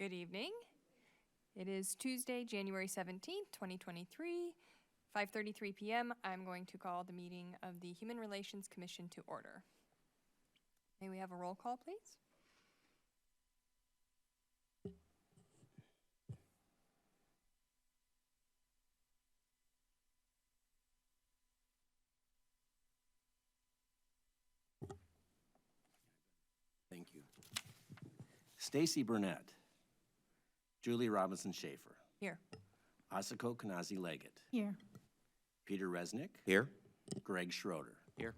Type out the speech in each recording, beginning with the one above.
Good evening. It is Tuesday, January 17th, 2023, 5:33 p.m. I'm going to call the meeting of the Human Relations Commission to order. May we have a roll call, please? Thank you. Stacy Burnett. Julie Robinson Schaefer. Here. Asako Kanazi Leggett. Here. Peter Resnick. Here. Greg Schroeder. Here.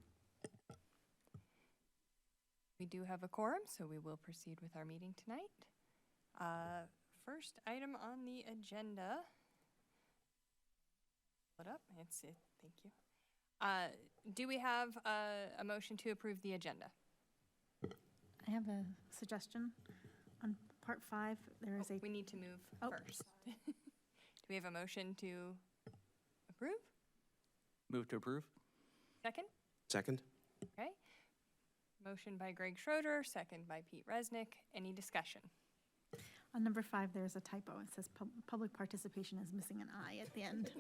We do have a quorum, so we will proceed with our meeting tonight. First item on the agenda. Put up. It's it. Thank you. Do we have a motion to approve the agenda? I have a suggestion. On part 5, there is a, We need to move Oh. first. Do we have a motion to approve? Move to approve. Second? Second. Okay. Motion by Greg Schroeder, second by Pete Resnick. Any discussion? on number 5, there is a typo. It says public participation is missing an I at the end.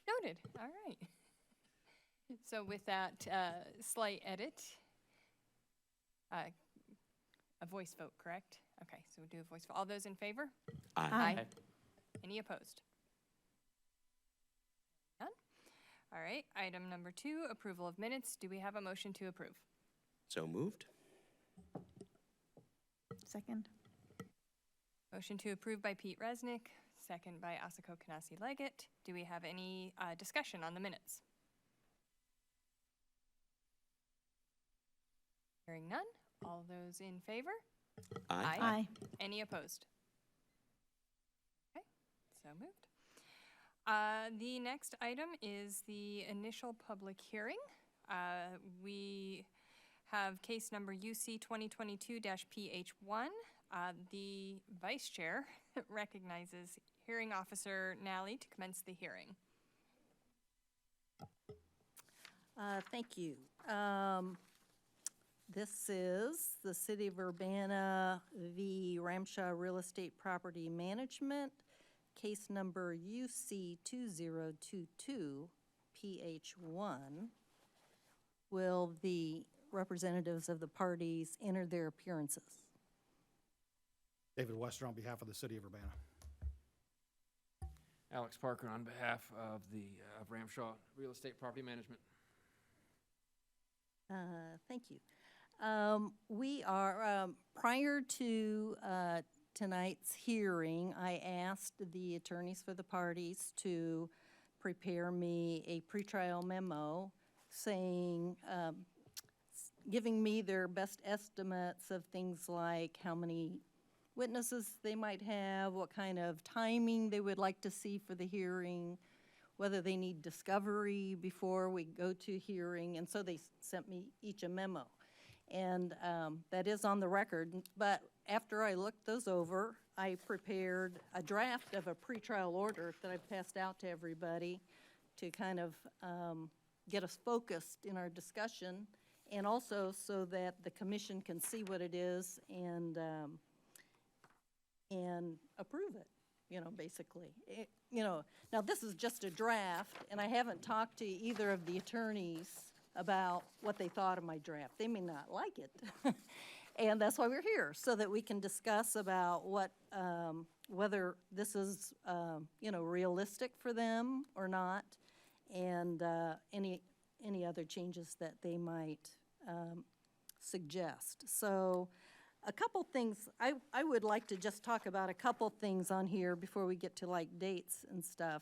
Noted. All right. So with that slight edit, a voice vote, correct? Okay, so we'll do a voice vote. All those in favor? Aye. Any opposed? None? All right, item number 2, approval of minutes. Do we have a motion to approve? So moved. Second. Motion to approve by Pete Resnick, second by Asako Kanasi Leggett. Do we have any discussion on the minutes? Hearing none. All those in favor? Aye. Aye. Any opposed? Okay, so moved. The next item is the initial public hearing. We have case number UC 2022-PH1. The vice chair recognizes hearing officer Nally to commence the hearing. Thank you. This is the City of Urbana v. Ramshaw Real Estate Property Management, case number UC 2022 PH1. Will the representatives of the parties enter their appearances? David Wester on behalf of the City of Urbana. Alex Parker on behalf of the of Ramshaw Real Estate Property Management. Thank you. We are, prior to tonight's hearing, I asked the attorneys for the parties to prepare me a pretrial memo saying, giving me their best estimates of things like how many witnesses they might have, what kind of timing they would like to see for the hearing, whether they need discovery before we go to hearing, and so they sent me each a memo. And that is on the record, but after I looked those over, I prepared a draft of a pretrial order that I've passed out to everybody to kind of get us focused in our discussion, and also so that the commission can see what it is and approve it, you know, basically. Now this is just a draft, and I haven't talked to either of the attorneys about what they thought of my draft. They may not like it. And that's why we're here, so that we can discuss about what, whether this is, realistic for them or not, and any other changes that they might suggest. So a couple things, I would like to just talk about a couple things on here before we get to like dates and stuff.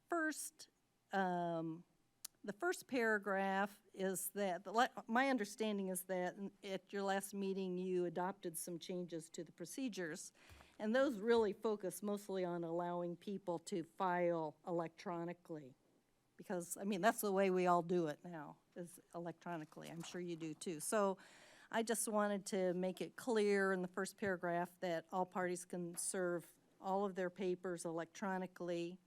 First, the first paragraph is that, my understanding is that at your last meeting you adopted some changes to the procedures, and those really focus mostly on allowing people to file electronically. Because, I mean, that's the way we all do it now, is electronically. I'm sure you do too. So I just wanted to make it clear in the first paragraph that all parties can serve all of their papers electronically,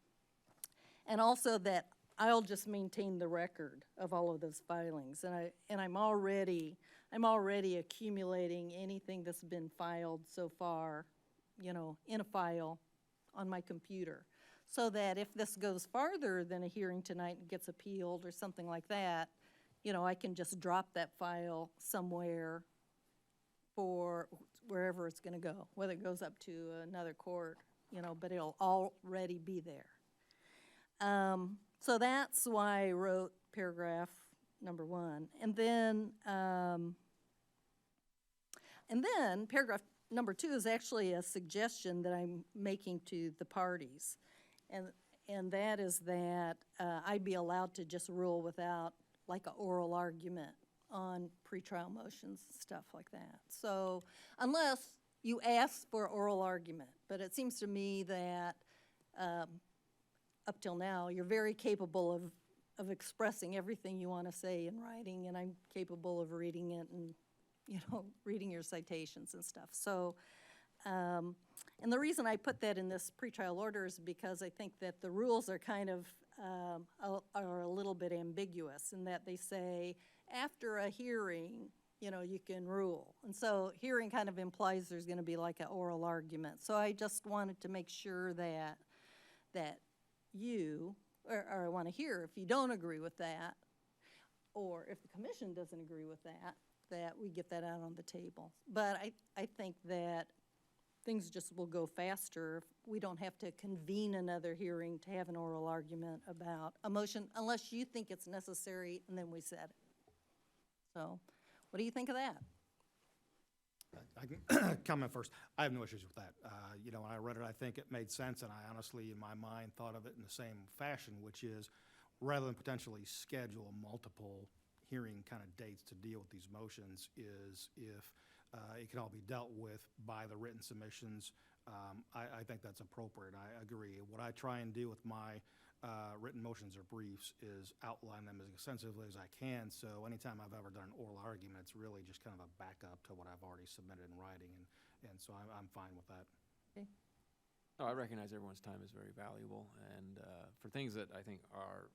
and also that I'll just maintain the record of all of those filings. And I'm already, I'm already accumulating anything that's been filed so far, in a file on my computer. So that if this goes farther than a hearing tonight and gets appealed or something like that, I can just drop that file somewhere for wherever it's gonna go, whether it goes up to another court, but it'll already be there. So that's why I wrote paragraph number 1. And then paragraph number 2 is actually a suggestion that I'm making to the parties. And that is that I'd be allowed to just rule without like an oral argument on pretrial motions, stuff like that. So unless you ask for oral argument, but it seems to me that up till now, you're very capable of expressing everything you want to say in writing, and I'm capable of reading it and, reading your citations and stuff. So, and the reason I put that in this pretrial order is because I think that the rules are kind of, are a little bit ambiguous in that they say, after a hearing, you can rule. And so hearing kind of implies there's going to be like an oral argument. So I just wanted to make sure that you, or I want to hear if you don't agree with that, or if the commission doesn't agree with that we get that out on the table. But I think that things just will go faster if we don't have to convene another hearing to have an oral argument about a motion, unless you think it's necessary, and then we set it. So, what do you think of that? I can comment first. I have no issues with that. When I read it, I think it made sense, and I honestly, in my mind, thought of it in the same fashion, which is rather than potentially schedule multiple hearing kind of dates to deal with these motions, is if it can all be dealt with by the written submissions, I think that's appropriate. I agree. What I try and do with my written motions or briefs is outline them as extensively as I can, so anytime I've ever done an oral argument, it's really just kind of a backup to what I've already submitted in writing, and so I'm fine with that. Okay. No, I recognize everyone's time is very valuable, and for things that I think are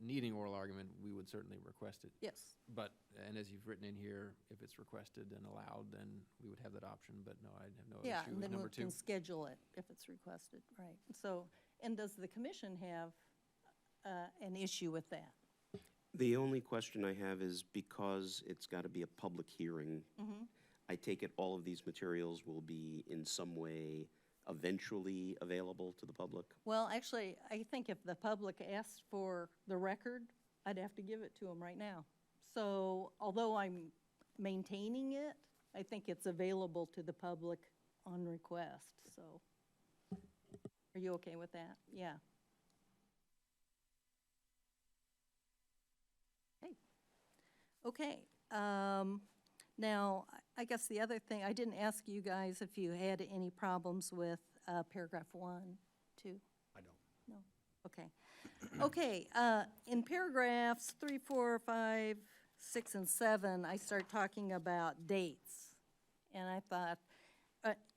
needing oral argument, we would certainly request it. Yes. But, and as you've written in here, if it's requested and allowed, then we would have that option, but no, I'd have no Yeah, issue and with then number we can 2. schedule it if it's requested, right. So, and does the commission have an issue with that? The only question I have is because it's got to be a public hearing, I take it all of these materials will be in some way eventually available to the public? Well, actually, I think if the public asked for the record, I'd have to give it to them right now. So although I'm maintaining it, I think it's available to the public on request, so. Are you okay with that? Yeah. Okay. Now, I guess the other thing, I didn't ask you guys if you had any problems with paragraph 1, 2. I don't. No? Okay. Okay, in paragraphs 3, 4, 5, 6, and 7, I start talking about dates. And I thought,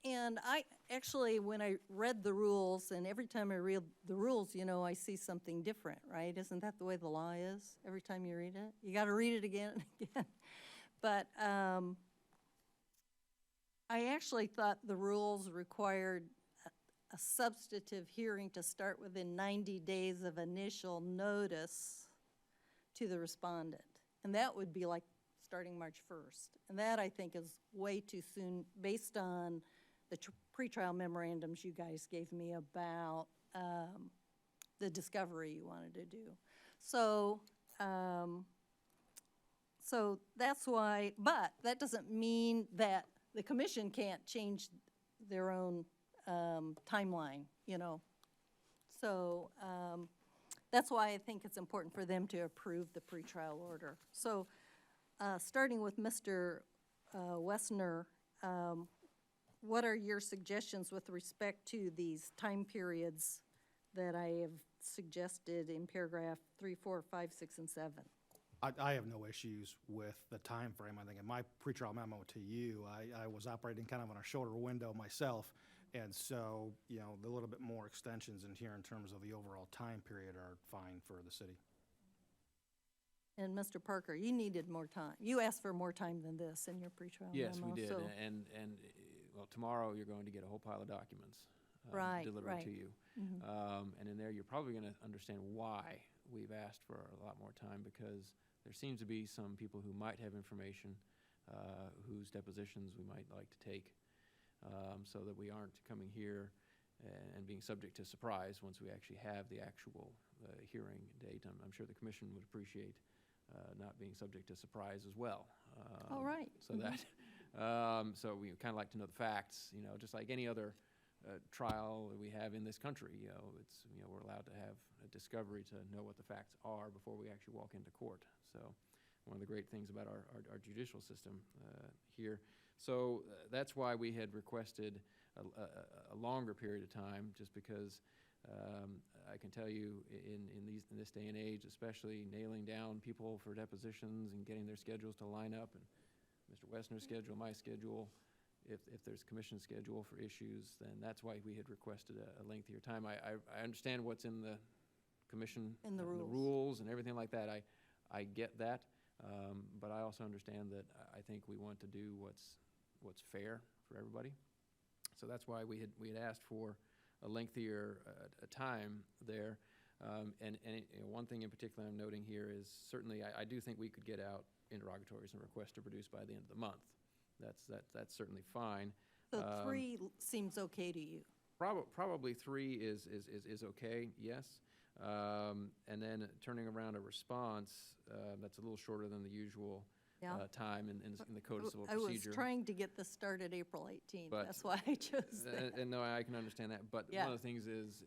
and I actually, when I read the rules, and every time I read the rules, I see something different, right? Isn't that the way the law is? Every time you read it, you got to read it again and again. But I actually thought the rules required a substantive hearing to start within 90 days of initial notice to the respondent. And that would be like starting March 1st. And that, I think, is way too soon based on the pretrial memorandums you guys gave me about the discovery you wanted to do. So, so that's why, but that doesn't mean that the commission can't change their own timeline, So that's why I think it's important for them to approve the pretrial order. So starting with Mr. Wessner, what are your suggestions with respect to these time periods that I have suggested in paragraph 3, 4, 5, 6, and 7? I have no issues with the time frame. I think in my pretrial memo to you, I was operating kind of on a shorter window myself, and so, the little bit more extensions in here in terms of the overall time period are fine for the city. And Mr. Parker, you needed more time. You asked for more time than this in your pretrial memo. Yes, we did, so- well, tomorrow you're going to get a whole pile of documents Right, delivered right. to you. And in there, you're probably going to understand why we've asked for a lot more time, because there seems to be some people who might have information whose depositions we might like to take, so that we aren't coming here and being subject to surprise once we actually have the actual hearing date. I'm sure the commission would appreciate not being subject to surprise as well. All right. So that, so we kind of like to know the facts, just like any other trial that we have in this country. We're allowed to have a discovery to know what the facts are before we actually walk into court. So one of the great things about our judicial system here. So that's why we had requested a longer period of time, just because I can tell you in this day and age, especially nailing down people for depositions and getting their schedules to line up, and Mr. Wessner's schedule, my schedule, if there's commission schedule for issues, then that's why we had requested a lengthier time. I understand what's in the commission, In the and the rules. rules and everything like that. I get that, but I also understand that I think we want to do what's fair for everybody. So that's why we had asked for a lengthier time there. And one thing in particular I'm noting here is certainly I do think we could get out interrogatories and requests to produce by the end of the month. That's certainly fine. So 3 seems okay to you? Probably 3 is okay, yes. And then turning around a response, that's a little shorter than the usual Yeah. time in the Code of Civil I Procedure. was trying to get this started April 18th. But- That's why I chose that. And no, I can understand that, but Yeah. one of the things is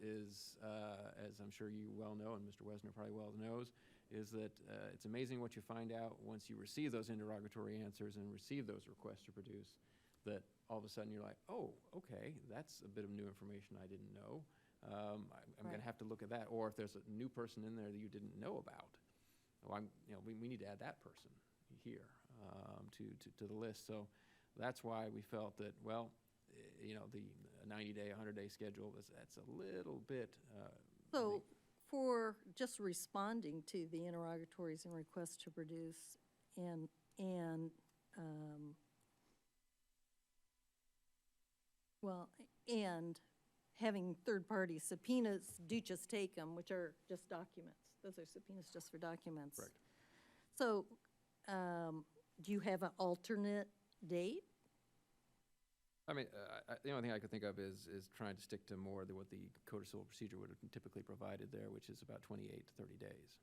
as I'm sure you well know, and Mr. Wesner probably well knows, is that it's amazing what you find out once you receive those interrogatory answers and receive those requests to produce, that all of a sudden you're like, oh, okay, that's a bit of new information I didn't know. I'm going Right. to have to look at that. Or if there's a new person in there that you didn't know about, well, we need to add that person here to the list. So that's why we felt that, well, the 90-day, 100-day schedule, that's a little bit. So for just responding to the interrogatories and requests to produce and having third-party subpoenas, do just take them, which are just documents. Those are subpoenas just for documents. Correct. So, do you have an alternate date? I mean, the only thing I could think of is trying to stick to more than what the Code of Civil Procedure would have typically provided there, which is about 28 to 30 days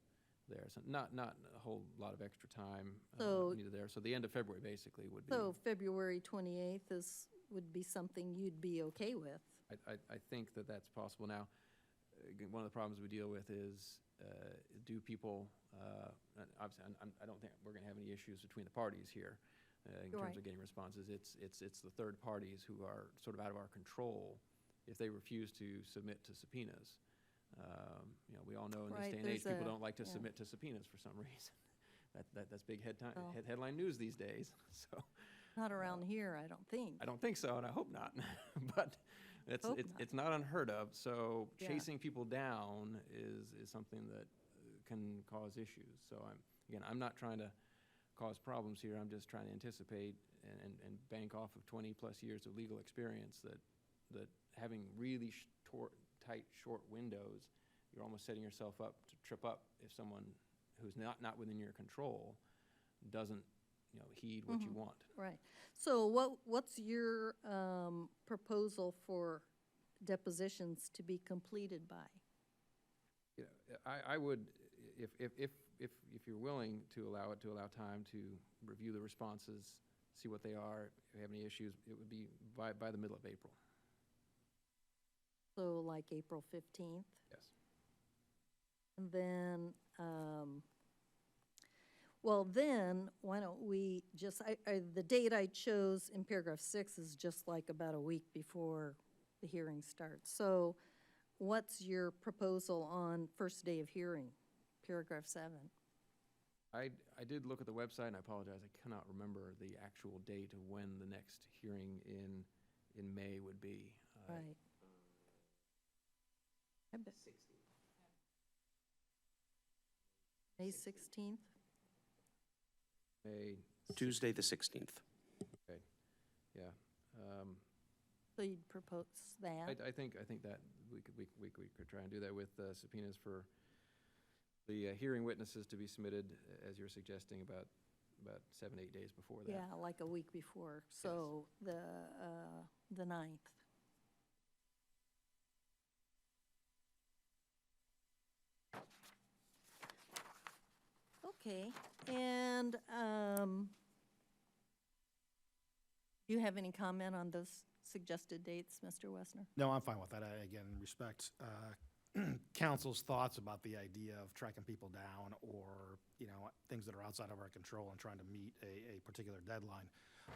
there. So not a whole lot of extra time So- needed there. So the end of February basically would be. So February 28th would be something you'd be okay with? I think that that's possible. Now, again, one of the problems we deal with is, do people, and obviously, I don't think we're going to have any issues between the parties here in terms Right. of getting responses. It's the third parties who are sort of out of our control if they refuse to submit to subpoenas. We all know in this Right, day and age, there's people a- don't like to yeah. submit to subpoenas for some reason. That's big Well. headline news these days, so. Not around here, I don't think. I don't think so, and I hope not. But Hope it's not unheard of. So Yeah. chasing people down is something that can cause issues. So I'm not trying to cause problems here. I'm just trying to anticipate and bank off of 20-plus years of legal experience that having really tight, short windows, you're almost setting yourself up to trip up if someone who's not within your control doesn't heed what you want. Right. So what's your proposal for depositions to be completed by? Yeah, I would, if you're willing to allow time to review the responses, see what they are, if you have any issues, it would be by the middle of April. So like April 15th? Yes. And then, well, then, why don't we just, the date I chose in paragraph 6 is just like about a week before the hearing starts. So what's your proposal on first day of hearing, paragraph 7? I did look at the website, and I apologize, I cannot remember the actual date of when the next hearing in May would be. Right. I bet- May 16th? May, Tuesday, the 16th. okay, yeah. So you'd propose that? I think that we could try and do that with subpoenas for the hearing witnesses to be submitted, as you're suggesting, about 7, 8 days before that. Yeah, like a week before, so the 9th. Okay, and, do you have any comment on those suggested dates, Mr. Wessner? No, I'm fine with that. I, again, respect council's thoughts about the idea of tracking people down or, you know, things that are outside of our control and trying to meet a particular deadline.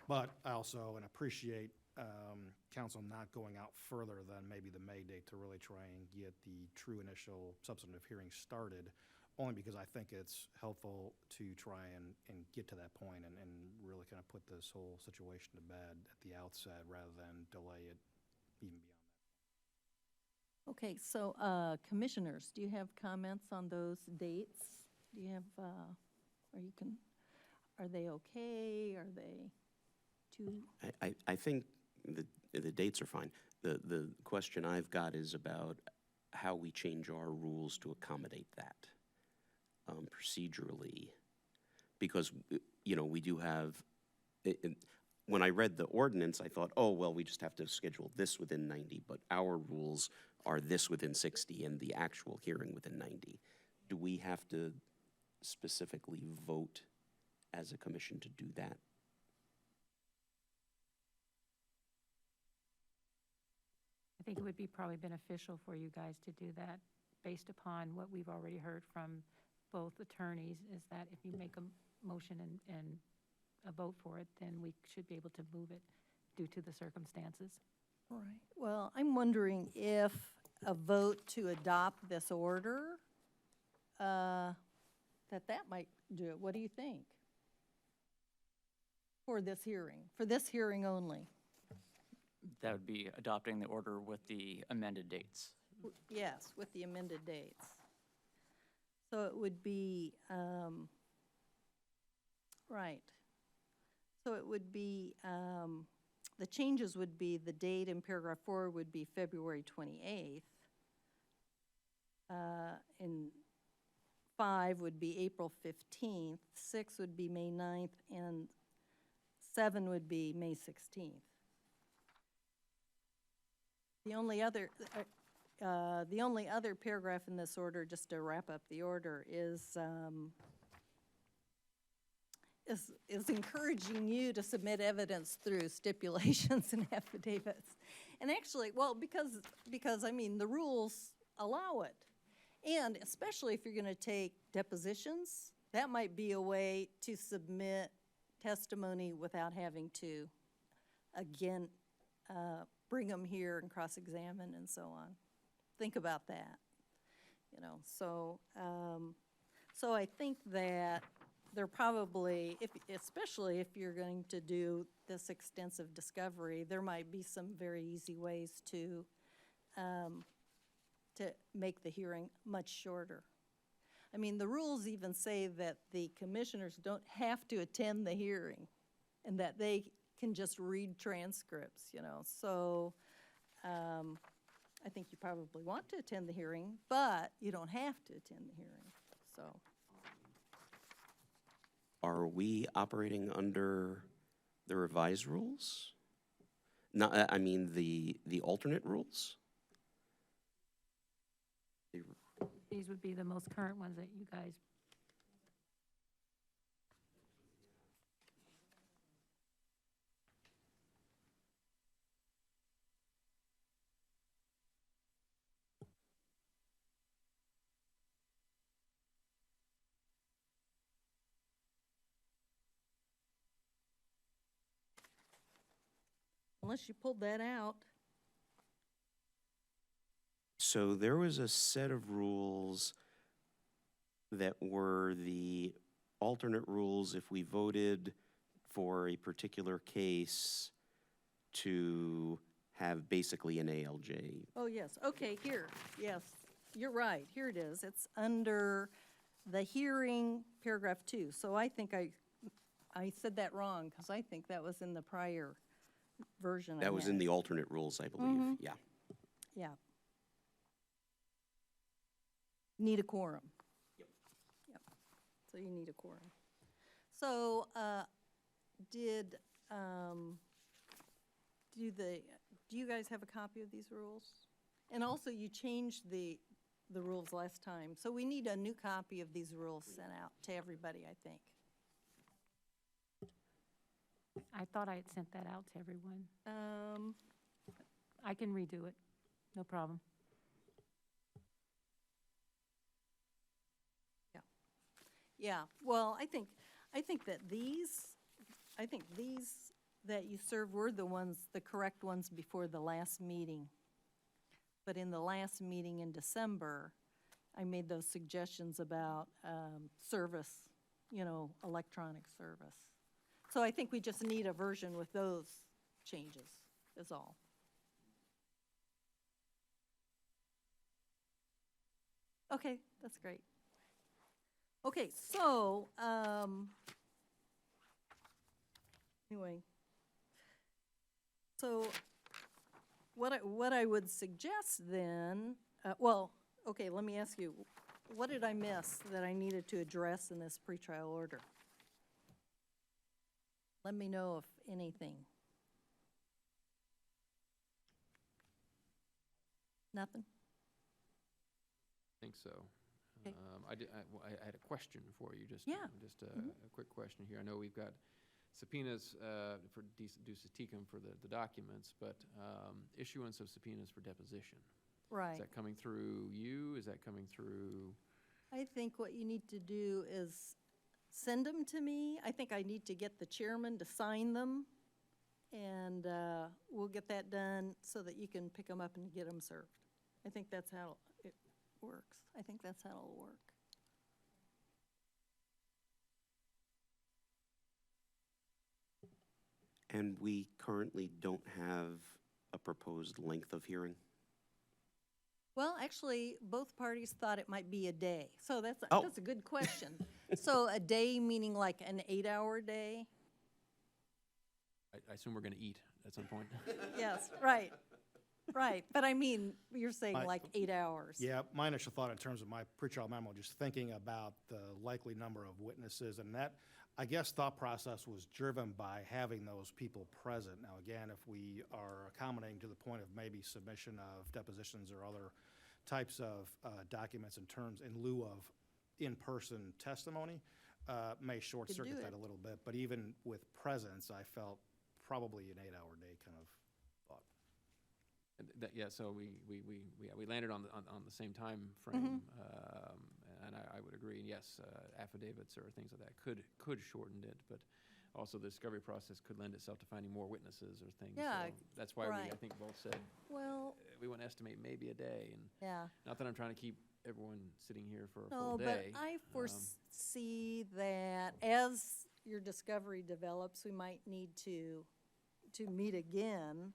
But I also appreciate council not going out further than maybe the May date to really try and get the true initial substantive hearing started, only because I think it's helpful to try and get to that point and really kind of put this whole situation to bed at the outset rather than delay it even beyond that. Okay, so, commissioners, do you have comments on those dates? Do you have, are they okay? Are they too? I think the dates are fine. The question I've got is about how we change our rules to accommodate that procedurally. Because, you know, we do have, when I read the ordinance, I thought, oh, well, we just have to schedule this within 90, but our rules are this within 60 and the actual hearing within 90. Do we have to specifically vote as a commission to do that? I think it would be probably beneficial for you guys to do that based upon what we've already heard from both attorneys, is that if you make a motion and a vote for it, then we should be able to move it due to the circumstances. Right. Well, I'm wondering if a vote to adopt this order, that might do it. What do you think? For this hearing only? That would be adopting the order with the amended dates. Yes, with the amended dates. So it would be, right. So it would be, the changes would be, the date in paragraph 4 would be February 28th. And 5 would be April 15th, 6 would be May 9th, and 7 would be May 16th. The only other paragraph in this order, just to wrap up the order, is encouraging you to submit evidence through stipulations and affidavits. And actually, well, because I mean, the rules allow it. And especially if you're going to take depositions, that might be a way to submit testimony without having to, again, bring them here and cross-examine and so on. Think about that, you know. So, so I think that they're probably, especially if you're going to do this extensive discovery, there might be some very easy ways to make the hearing much shorter. I mean, the rules even say that the commissioners don't have to attend the hearing and that they can just read transcripts, you know. So I think you probably want to attend the hearing, but you don't have to attend the hearing, so. Are we operating under the revised rules? No, I mean the alternate rules? These would be the most current ones that you guys. Unless you pulled that out. So there was a set of rules that were the alternate rules if we voted for a particular case to have basically an ALJ. Oh, yes, okay, here, yes, you're right, here it is. It's under the hearing, paragraph 2. So I think I said that wrong, because I think that was in the prior version I That was had. in the alternate rules, I believe, yeah. Yeah. Need a quorum. Yep. So you need a quorum. So, do you guys have a copy of these rules? And also, you changed the rules last time, so we need a new copy of these rules sent out to everybody, I think. I thought I had sent that out to everyone. Um, I can redo it, no problem. Yeah, well, I think these that you served were the correct ones before the last meeting. But in the last meeting in December, I made those suggestions about service, electronic service. So I think we just need a version with those changes, is all. Okay, that's great. Okay, so, anyway. So, what I would suggest then, okay, let me ask you, what did I miss that I needed to address in this pretrial order? Let me know if anything. Nothing? I think so. Okay. I had a question for you, just Yeah. just a quick question here. I know we've got subpoenas for duce tecum for the documents, but issuance of subpoenas for deposition. Right. Is that coming through you? Is that coming through? I think what you need to do is send them to me. I think I need to get the chairman to sign them, and we'll get that done so that you can pick them up and get them served. I think that's how it works. I think that's how it'll work. And we currently don't have a proposed length of hearing? Well, actually, both parties thought it might be a day. So that's Oh. a good question. So a day meaning like an 8-hour day? I assume we're going to eat at some point. Yes, right. Right. But I mean, you're saying I- like 8 hours. Yeah, my initial thought in terms of my pretrial memo, just thinking about the likely number of witnesses, and that, I guess, thought process was driven by having those people present. Now, again, if we are accommodating to the point of maybe submission of depositions or other types of documents in terms, in lieu of in-person testimony, may short-circuit do that it. a little bit. But even with presence, I felt probably an 8-hour day kind of thought. And yeah, so we landed on the same time frame, and I would agree. Yes, affidavits or things like that could shorten it, but also the discovery process could lend itself to finding more witnesses or things. Yeah, So that's why I right. think both said Well, we want to estimate maybe a day, and yeah. not that I'm trying to keep everyone sitting here for a No, full but day. I foresee that as your discovery develops, we might need to meet again,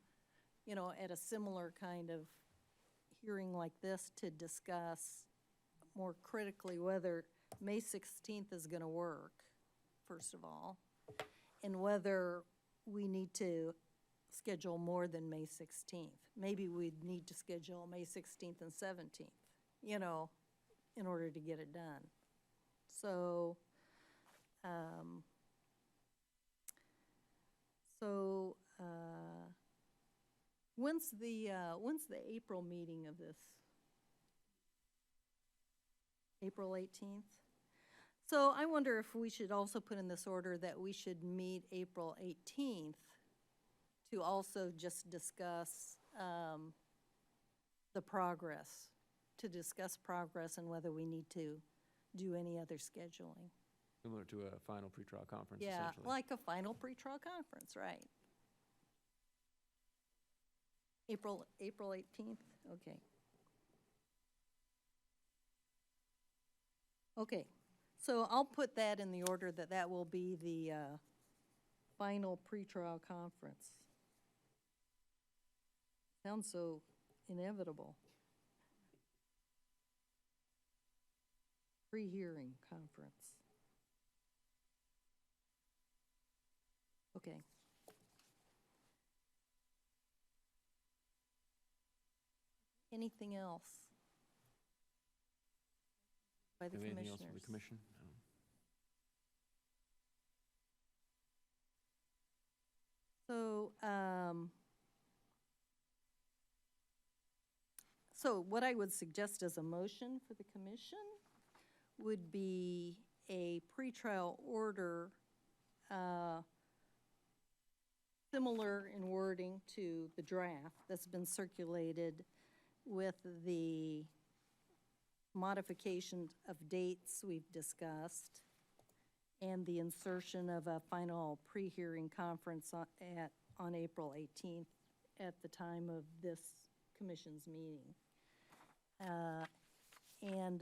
at a similar kind of hearing like this to discuss more critically whether May 16th is going to work, first of all, and whether we need to schedule more than May 16th. Maybe we'd need to schedule May 16th and 17th, in order to get it done. So, when's the April meeting of this? April 18th? So I wonder if we should also put in this order that we should meet April 18th to also just discuss the progress, and whether we need to do any other scheduling. Similar to a final pretrial conference, Yeah, essentially. like a final pretrial conference, right. April 18th, okay. Okay, so I'll put that in the order that will be the final pretrial conference. Sounds so inevitable. Pre-hearing conference. Okay. Anything else? By the Have anything else for the commissioners? commission? So what I would suggest as a motion for the commission would be a pretrial order, similar in wording to the draft that's been circulated with the modification of dates we've discussed and the insertion of a final pre-hearing conference on April 18th at the time of this commission's meeting. And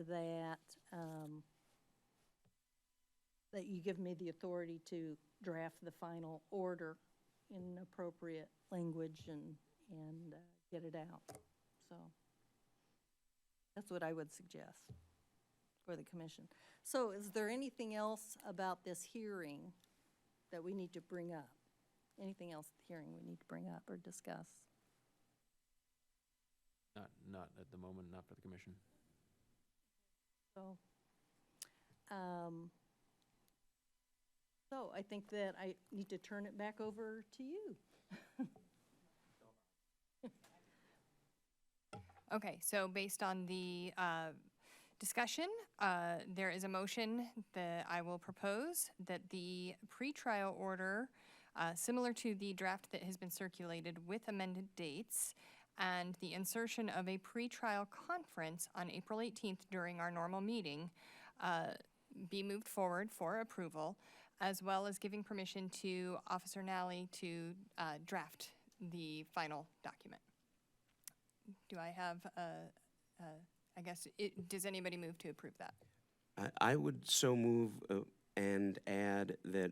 that you give me the authority to draft the final order in appropriate language and get it out. So that's what I would suggest for the commission. So is there anything else about this hearing that we need to bring up? Anything else at the hearing we need to bring up or discuss? Not at the moment, not for the commission. So, I think that I need to turn it back over to you. Okay, so based on the discussion, there is a motion that I will propose that the pretrial order, similar to the draft that has been circulated with amended dates, and the insertion of a pretrial conference on April 18th during our normal meeting, be moved forward for approval, as well as giving permission to Officer Nally to draft the final document. Do I have does anybody move to approve that? I would so move and add that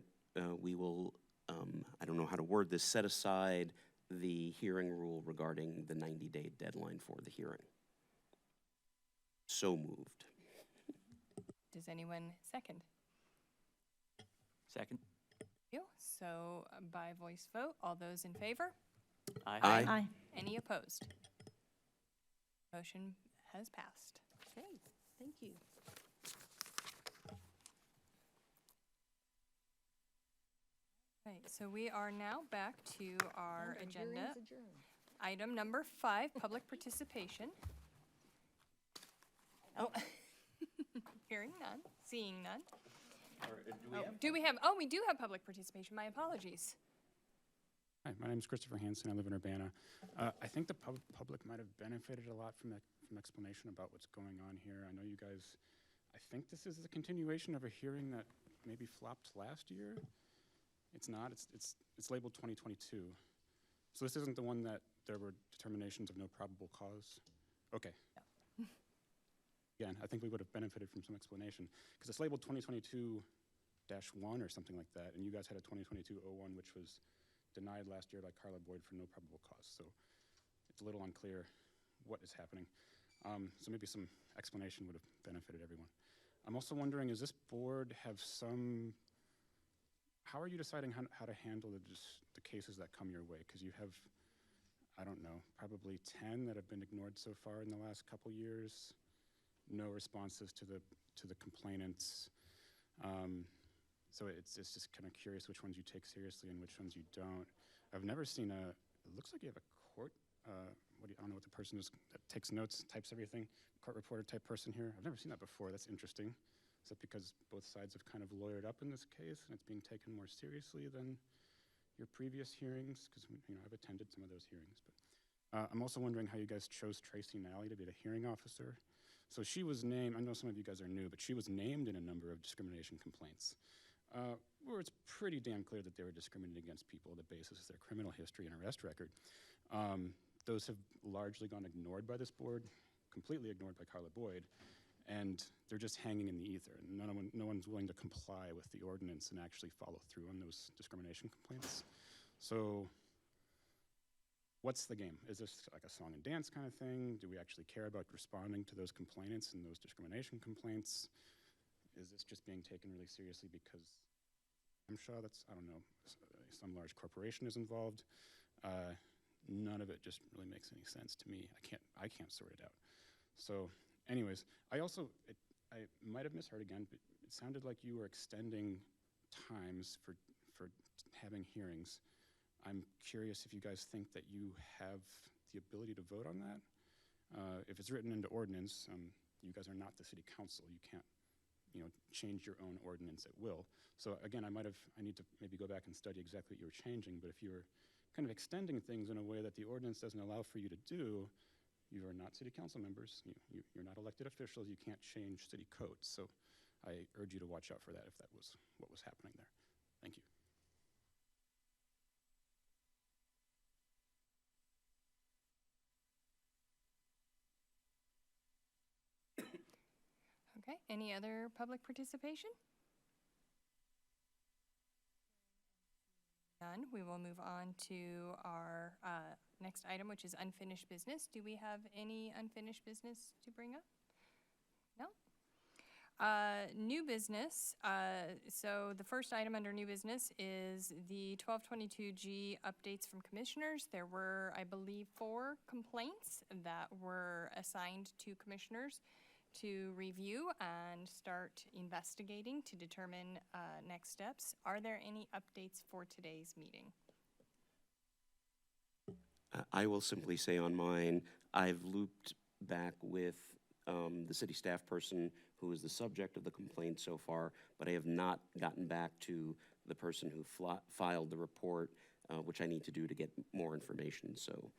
we will, I don't know how to word this, set aside the hearing rule regarding the 90-day deadline for the hearing. So moved. Does anyone second? Second? You. So by voice vote, all those in favor? Aye. Aye. Aye. Any opposed? Motion has passed. Okay, thank you. Right, so we are now back to our And our agenda. hearing's adjourned. Item number 5, public participation. Oh, hearing none, seeing none. We do have public participation, my apologies. Hi, my name is Christopher Hansen. I live in Urbana. I think the public might have benefited a lot from explanation about what's going on here. I know you guys, I think this is a continuation of a hearing that maybe flopped last year. It's not. It's labeled 2022. So this isn't the one that there were determinations of no probable cause? Okay. No. Again, I think we would have benefited from some explanation because it's labeled 2022-1 or something like that, and you guys had a 2022-01, which was denied last year by Carla Boyd for no probable cause. So it's a little unclear what is happening. So maybe some explanation would have benefited everyone. I'm also wondering, does this board have some, how are you deciding how to handle the cases that come your way? Because you have, I don't know, probably 10 that have been ignored so far in the last couple years. No responses to the complainants. So it's just kind of curious which ones you take seriously and which ones you don't. I've never seen it looks like you have a court, I don't know what the person is that takes notes, types everything, court reporter type person here. I've never seen that before. That's interesting. Is that because both sides have kind of lawyered up in this case and it's being taken more seriously than your previous hearings? Because I've attended some of those hearings. But I'm also wondering how you guys chose Tracy Nally to be the hearing officer. So she was named, I know some of you guys are new, but she was named in a number of discrimination complaints where it's pretty damn clear that they were discriminated against people on the basis of their criminal history and arrest record. Those have largely gone ignored by this board, completely ignored by Carla Boyd, and they're just hanging in the ether. And no one's willing to comply with the ordinance and actually follow through on those discrimination complaints. So what's the game? Is this like a song and dance kind of thing? Do we actually care about responding to those complainants and those discrimination complaints? Is this just being taken really seriously because I'm sure that's, I don't know, some large corporation is involved. None of it just really makes any sense to me. I can't sort it out. So anyways, I might have misheard again, but it sounded like you were extending times for having hearings. I'm curious if you guys think that you have the ability to vote on that. If it's written into ordinance, you guys are not the city council. You can't, change your own ordinance at will. So again, I need to maybe go back and study exactly what you were changing, but if you were kind of extending things in a way that the ordinance doesn't allow for you to do, you are not city council members. You're not elected officials. You can't change city codes. So I urge you to watch out for that if that was what was happening there. Thank you. Okay, any other public participation? None. We will move on to our next item, which is unfinished business. Do we have any unfinished business to bring up? No? New business. So the first item under new business is the 1222G updates from commissioners. There were, I believe, 4 complaints that were assigned to commissioners to review and start investigating to determine next steps. Are there any updates for today's meeting? I will simply say on mine, I've looped back with the city staff person who is the subject of the complaint so far, but I have not gotten back to the person who filed the report, which I need to do to get more information. So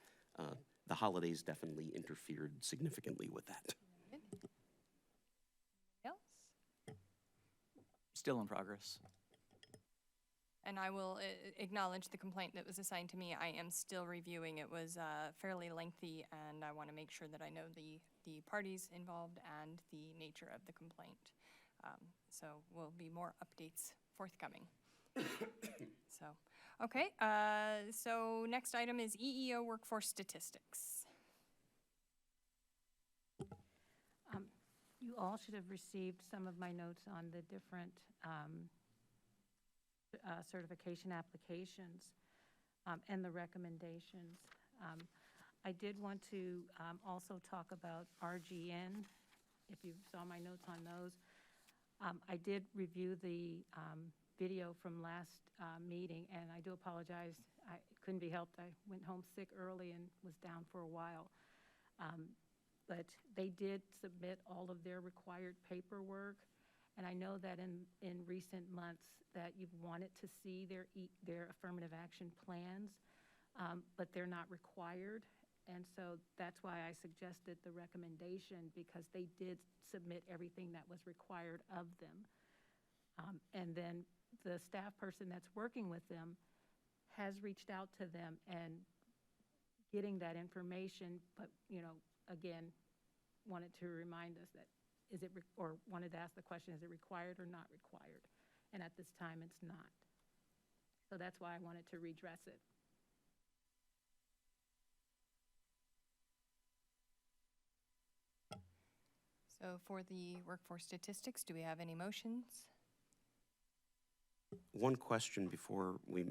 the holidays definitely interfered significantly with that. Else? Still in progress. And I will acknowledge the complaint that was assigned to me. I am still reviewing. It was fairly lengthy, and I want to make sure that I know the parties involved and the nature of the complaint. So will be more updates forthcoming. So, okay. So next item is EEO workforce statistics. You all should have received some of my notes on the different certification applications and the recommendations. I did want to also talk about RGN, if you saw my notes on those. I did review the video from last meeting, and I do apologize. I couldn't be helped. I went home sick early and was down for a while. But they did submit all of their required paperwork. And I know that in recent months that you've wanted to see their affirmative action plans, but they're not required. And so that's why I suggested the recommendation, because they did submit everything that was required of them. And then the staff person that's working with them has reached out to them and getting that information, but, again, wanted to remind us that or wanted to ask the question, is it required or not required? And at this time, it's not. So that's why I wanted to redress it. So for the workforce statistics, do we have any motions? One question before we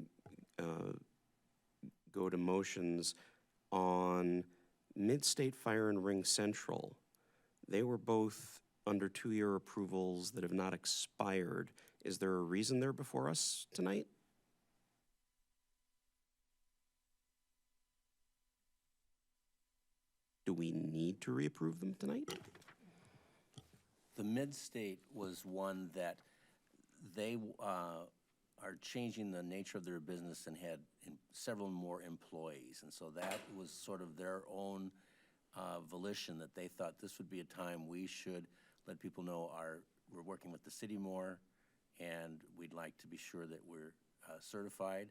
go to motions. On Mid-State Fire and Ring Central, they were both under 2-year approvals that have not expired. Is there a reason they're before us tonight? Do we need to reapprove them tonight? The Mid-State was one that they are changing the nature of their business and had several more employees. And so that was sort of their own volition, that they thought this would be a time we should let people know we're working with the city more, and we'd like to be sure that we're certified.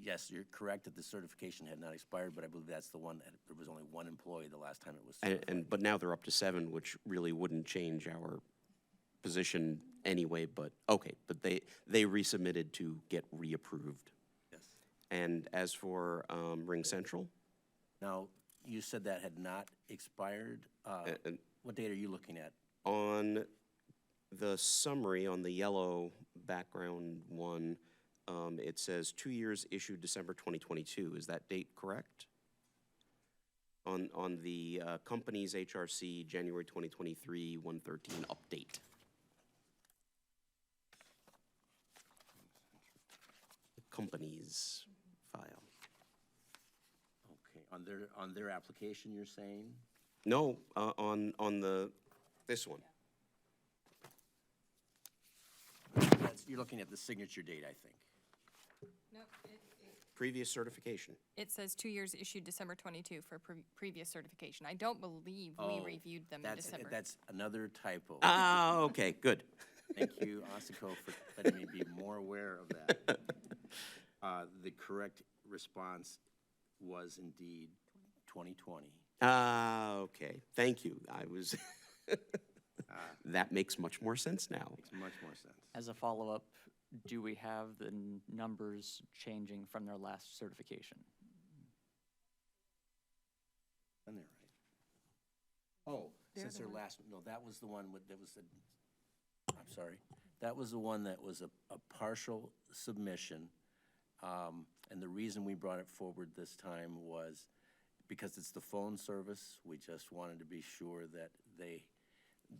Yes, you're correct that the certification had not expired, but I believe that's the one that there was only 1 employee the last time it was certified. But now they're up to 7, which really wouldn't change our position anyway, but okay, but they resubmitted to get reapproved. Yes. And as for Ring Central? Now, you said that had not expired. What date are you looking at? On the summary, on the yellow background one, It says 2 years issued December 2022. Is that date correct? On the company's HRC January 2023 113 update. The company's file. Okay, on their application, you're saying? No, on this one. You're looking at the signature date, I think. No, Previous certification. it says 2 years issued December 22 for previous certification. I don't believe we Oh, reviewed them in December. That's another typo. Ah, okay, good. Thank you, Asako, for letting me be more aware of that. The correct response was indeed 2020. Ah, okay, thank you. I was, that makes much more sense now. Makes much more sense. As a follow-up, do we have the numbers changing from their last certification? Done there, right? Oh, since their last, no, that was the one with, I'm sorry. That was the one that was a partial submission. And the reason we brought it forward this time was because it's the phone service. We just wanted to be sure that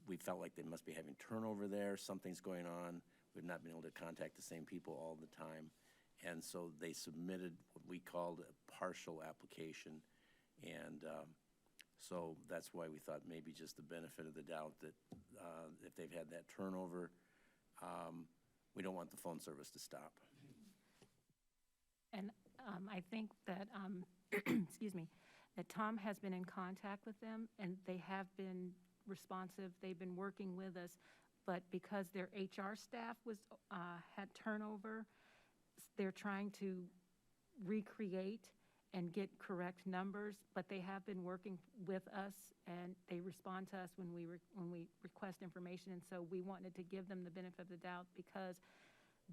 we felt like they must be having turnover there, something's going on. We've not been able to contact the same people all the time. And so they submitted what we called a partial application. And so that's why we thought maybe just the benefit of the doubt that if they've had that turnover, we don't want the phone service to stop. And I think that, excuse me, that Tom has been in contact with them, and they have been responsive. They've been working with us, but because their HR staff had turnover, they're trying to recreate and get correct numbers, but they have been working with us, and they respond to us when we request information, and so we wanted to give them the benefit of the doubt because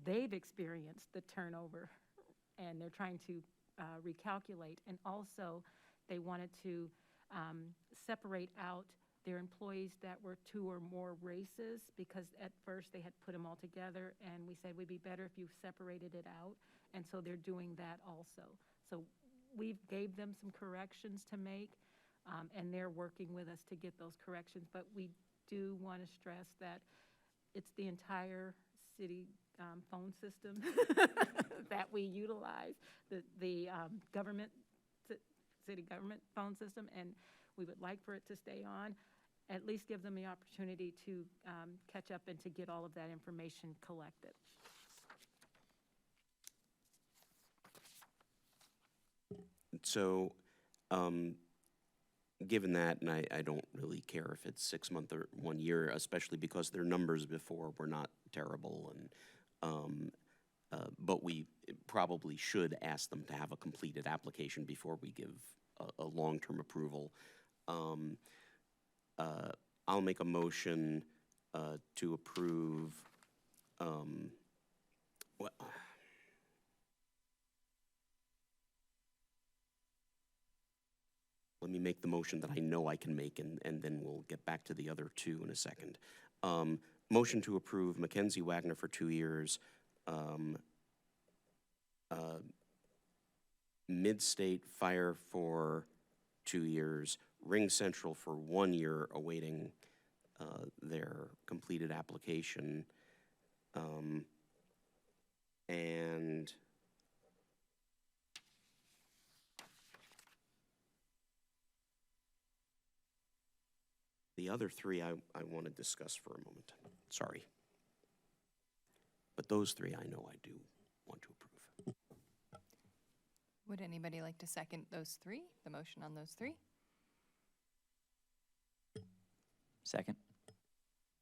they've experienced the turnover, and they're trying to recalculate, and also they wanted to separate out their employees that were 2 or more races, because at first they had put them all together, and we said it would be better if you separated it out, and so they're doing that also. So we gave them some corrections to make, and they're working with us to get those corrections, but we do want to stress that it's the entire city phone system that we utilize, the government, city government phone system, and we would like for it to stay on. At least give them the opportunity to catch up and to get all of that information collected. So, given that, and I don't really care if it's 6 months or 1 year, especially because their numbers before were not terrible, and but we probably should ask them to have a completed application before we give a long-term approval. I'll make a motion to approve. Let me make the motion that I know I can make, and then we'll get back to the other two in a second. Motion to approve Mackenzie Wagner for 2 years, Mid-State Fire for 2 years, Ring Central for 1 year, awaiting their completed application, and the other three I want to discuss for a moment. Sorry. But those three I know I do want to approve. Would anybody like to second those three, the motion on those three? Second.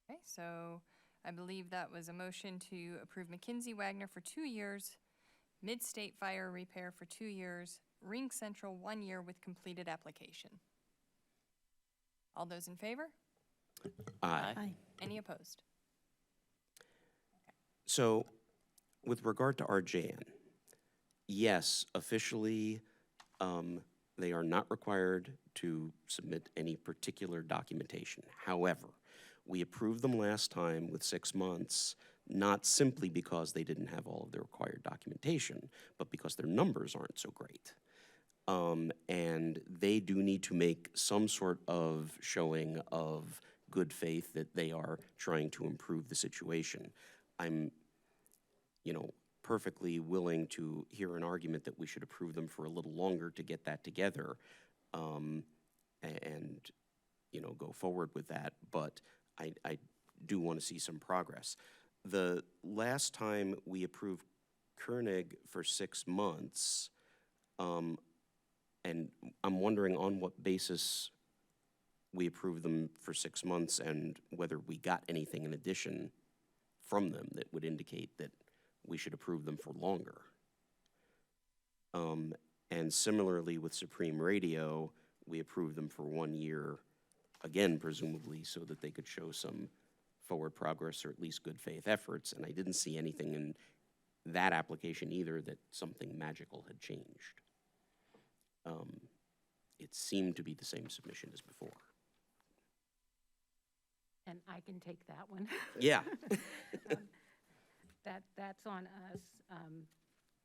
Okay, so I believe that was a motion to approve Mackenzie Wagner for 2 years, Mid-State Fire Repair for 2 years, Ring Central 1 year with completed application. All those in favor? Aye. Aye. Any opposed? So, with regard to RJN, yes, officially, they are not required to submit any particular documentation. However, we approved them last time with 6 months not simply because they didn't have all of the required documentation, but because their numbers aren't so great. And they do need to make some sort of showing of good faith that they are trying to improve the situation. I'm, perfectly willing to hear an argument that we should approve them for a little longer to get that together, and, go forward with that, but I do want to see some progress. The last time we approved Koenig for 6 months, and I'm wondering on what basis we approved them for 6 months and whether we got anything in addition from them that would indicate that we should approve them for longer. And similarly with Supreme Radio, we approved them for 1 year, again, presumably so that they could show some forward progress or at least good faith efforts. And I didn't see anything in that application either that something magical had changed. It seemed to be the same submission as before. And I can take that one. Yeah. That's on us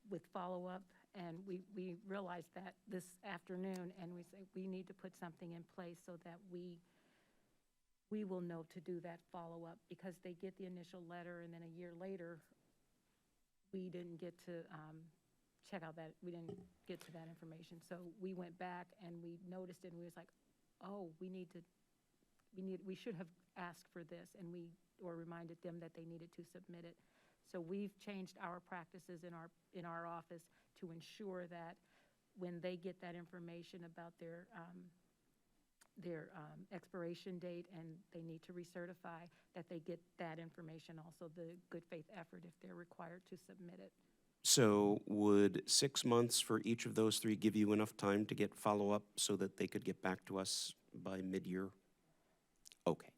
with follow-up, and we realized that this afternoon, and we say we need to put something in place so that we will know to do that follow-up, because they get the initial letter, and then a year later, we didn't get to check out that, we didn't get to that information. So we went back and we noticed it, and we was like, oh, we should have asked for this, and or reminded them that they needed to submit it. So we've changed our practices in our office to ensure that when they get that information about their expiration date and they need to recertify, that they get that information, also the good faith effort if they're required to submit it. So would 6 months for each of those three give you enough time to get follow-up so that they could get back to us by mid-year? Okay,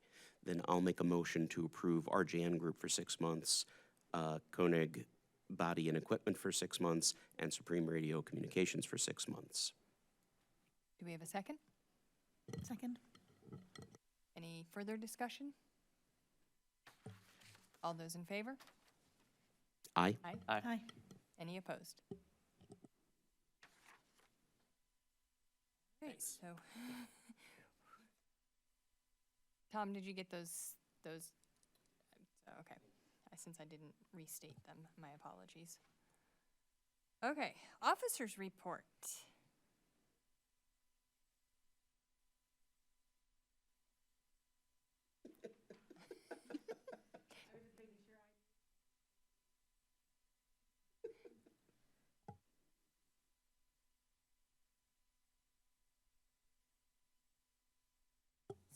then I'll make a motion to approve RJN Group for 6 months, Koenig Body and Equipment for 6 months, and Supreme Radio Communications for 6 months. Do we have a second? Second. Any further discussion? All those in favor? Aye. Aye. Aye. Any opposed? Great, so. Tom, did you get those? Okay, since I didn't restate them, my apologies. Okay, officers report.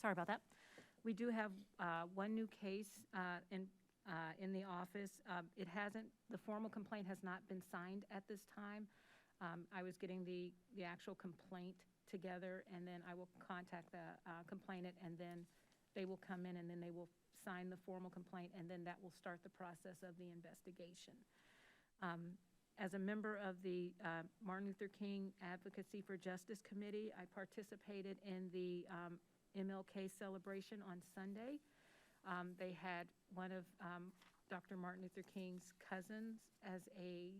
Sorry about that. We do have one new case in the office. The formal complaint has not been signed at this time. I was getting the actual complaint together, and then I will contact the complainant, and then they will come in, and then they will sign the formal complaint, and then that will start the process of the investigation. As a member of the Martin Luther King Advocacy for Justice Committee, I participated in the MLK celebration on Sunday. They had one of Dr. Martin Luther King's cousins as a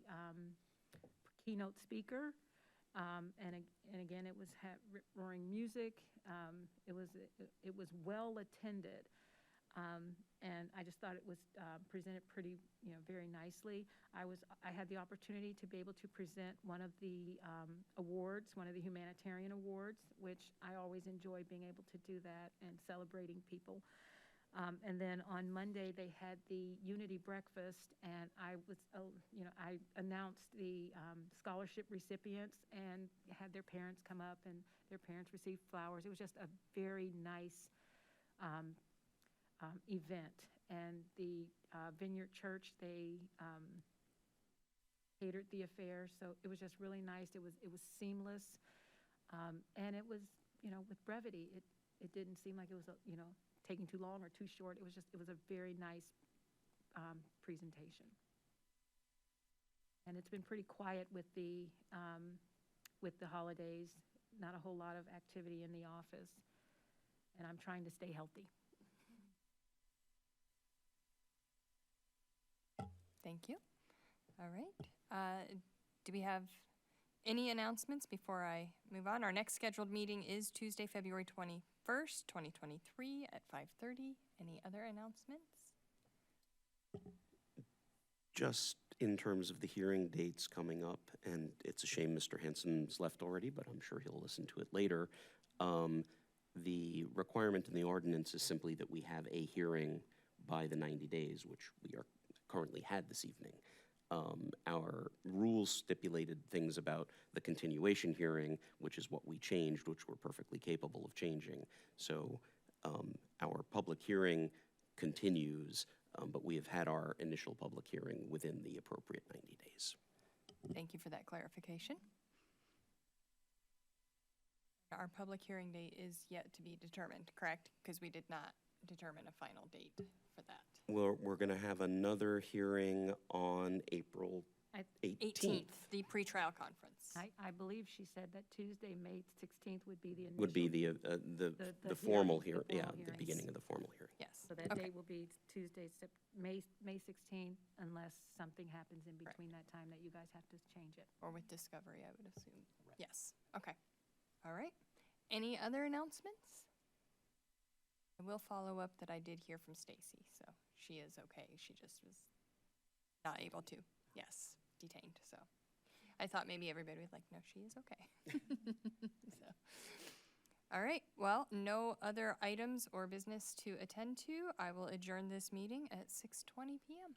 keynote speaker, and again, it was roaring music. It was well attended, and I just thought it was presented pretty, very nicely. I had the opportunity to be able to present one of the awards, one of the humanitarian awards, which I always enjoy being able to do that and celebrating people. And then on Monday, they had the Unity Breakfast, and I announced the scholarship recipients and had their parents come up, and their parents received flowers. It was just a very nice event. And the Vineyard Church, they catered the affair, so it was just really nice. It was seamless, and it was, with brevity. It didn't seem like it was, taking too long or too short. It was a very nice presentation. And it's been pretty quiet with the holidays, not a whole lot of activity in the office, and I'm trying to stay healthy. Thank you. All right. Do we have any announcements before I move on? Our next scheduled meeting is Tuesday, February 21st, 2023 at 5:30. Any other announcements? Just in terms of the hearing dates coming up, and it's a shame Mr. Hansen's left already, but I'm sure he'll listen to it later. The requirement in the ordinance is simply that we have a hearing by the 90 days, which we are currently had this evening. Our rules stipulated things about the continuation hearing, which is what we changed, which we're perfectly capable of changing. So our public hearing continues, but we have had our initial public hearing within the appropriate 90 days. Thank you for that clarification. Our public hearing date is yet to be determined, correct? Because we did not determine a final date for that. We're going to have another hearing on April I- 18th. The pretrial conference. I believe she said that Tuesday, May 16th would be the initial. Would be the the formal hearing, hearing, the formal the hearings. beginning of the formal hearing. Yes. So that Okay. date will be Tuesday, May 16th, unless something happens in between that time that you guys have to change it. Or with discovery, I would assume. Yes, okay. All right. Any other announcements? I will follow up that I did hear from Stacy, so she is okay. She just was not able to, yes, detained, so. I thought maybe everybody was like, no, she is okay. So, all right, well, no other items or business to attend to. I will adjourn this meeting at 6:20 PM.